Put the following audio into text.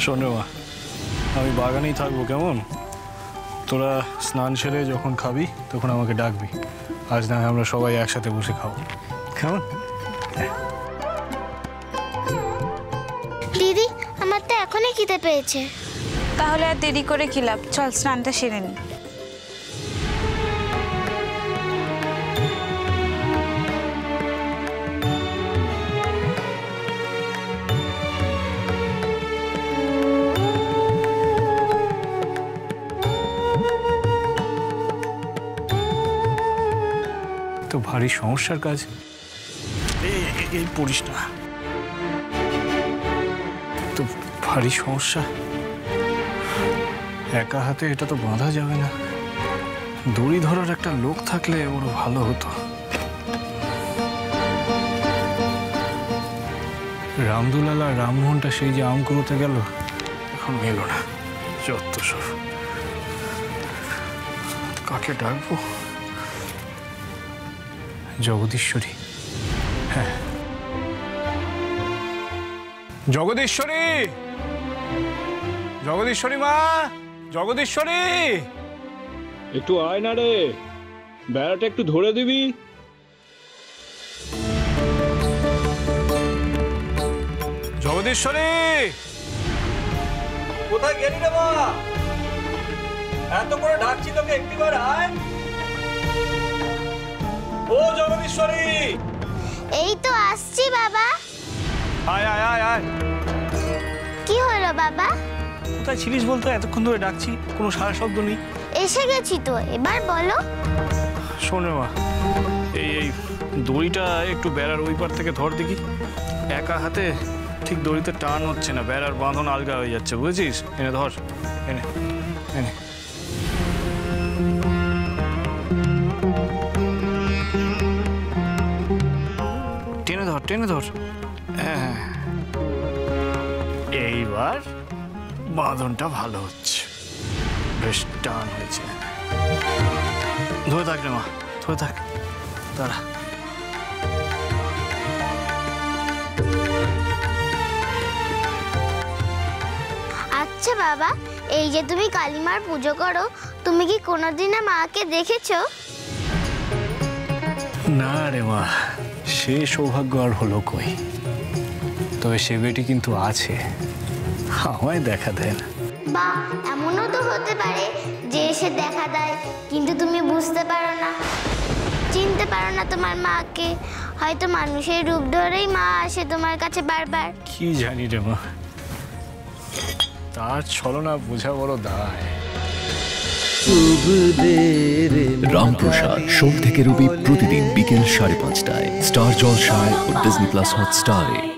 শোন রে মা, আমি বাগানেই থাকবো কেমন? তোরা স্নান সেরে যখন খাবি তখন আমাকে ডাকবি। আজ না আমরা সবাই একসাথে বসে খাবো কেমন? দিদি, আমার তো এখনই খিদে পেয়েছে। তাহলে আর দেরি করে কি লাভ, চল স্নানটা সেরে নি। তো ভারী সমস্যার কাজ, এই পড়িস না তো, ভারী সমস্যা। একা হাতে এটা তো বাঁধা যাবে না, দড়ি ধরার একটা লোক থাকলে বড় ভালো হতো। রামদুলাল আর রামমোহনটা সেই যে আম কুড়োতে গেল, এখন এলো না। যত সব, কাকে ডাকবো? জগদীশ্বরী, হ্যাঁ জগদীশ্বরী, জগদীশ্বরী মা, জগদীশ্বরী। একটু আয় না রে, বেড়াটা একটু ধরে দিবি। জগদীশ্বরী, কোথায় গেলি রে মা? এত করে ডাকছি তোকে, একটিবার আয়। ও জগদীশ্বরী, এই তো আসছি বাবা। আয় আয় আয় আয়। কি হলো বাবা? কোথায় ছিলিস বলতো? এতক্ষণ ধরে ডাকছি, কোনো সারা শব্দ নেই। এসে গেছি তো, এবার বলো। শোন রে মা, এই দড়িটা একটু বেড়ার ওই পার থেকে ধর দেখি। একা হাতে ঠিক দড়িতে টান হচ্ছে না, বেড়ার বাঁধন আলগা হয়ে যাচ্ছে, বুঝেছিস? এনে ধর, এনে এনে। টেনে ধর, টেনে ধর। হ্যাঁ, এইবার বাঁধনটা ভালো হচ্ছে, বেশ টান হয়েছে। ধরে থাক রে মা, ধরে থাক, দাঁড়া। আচ্ছা বাবা, এই যে তুমি কালীমার পুজো করো, তুমি কি কোনোদিনও মাকে দেখেছো? না রে মা, সে সৌভাগ্য আর হলো কই। তবে সে বেটি কিন্তু আছে, আমায় দেখা দেয় না। বা এমনও তো হতে পারে যে এসে দেখা দেয়, কিন্তু তুমি বুঝতে পারো না, চিনতে পারো না তোমার মাকে। হয়তো মানুষের রূপ ধরেই মা আসে তোমার কাছে বারবার। কি জানি রে মা, তার ছলনা বোঝা বড় দায়। রামপ্রসাদ সোম থেকে রবি প্রতিদিন বিকেল 5:30টায় স্টার জলসায় ও ডিজনি প্লাস হটস্টারে।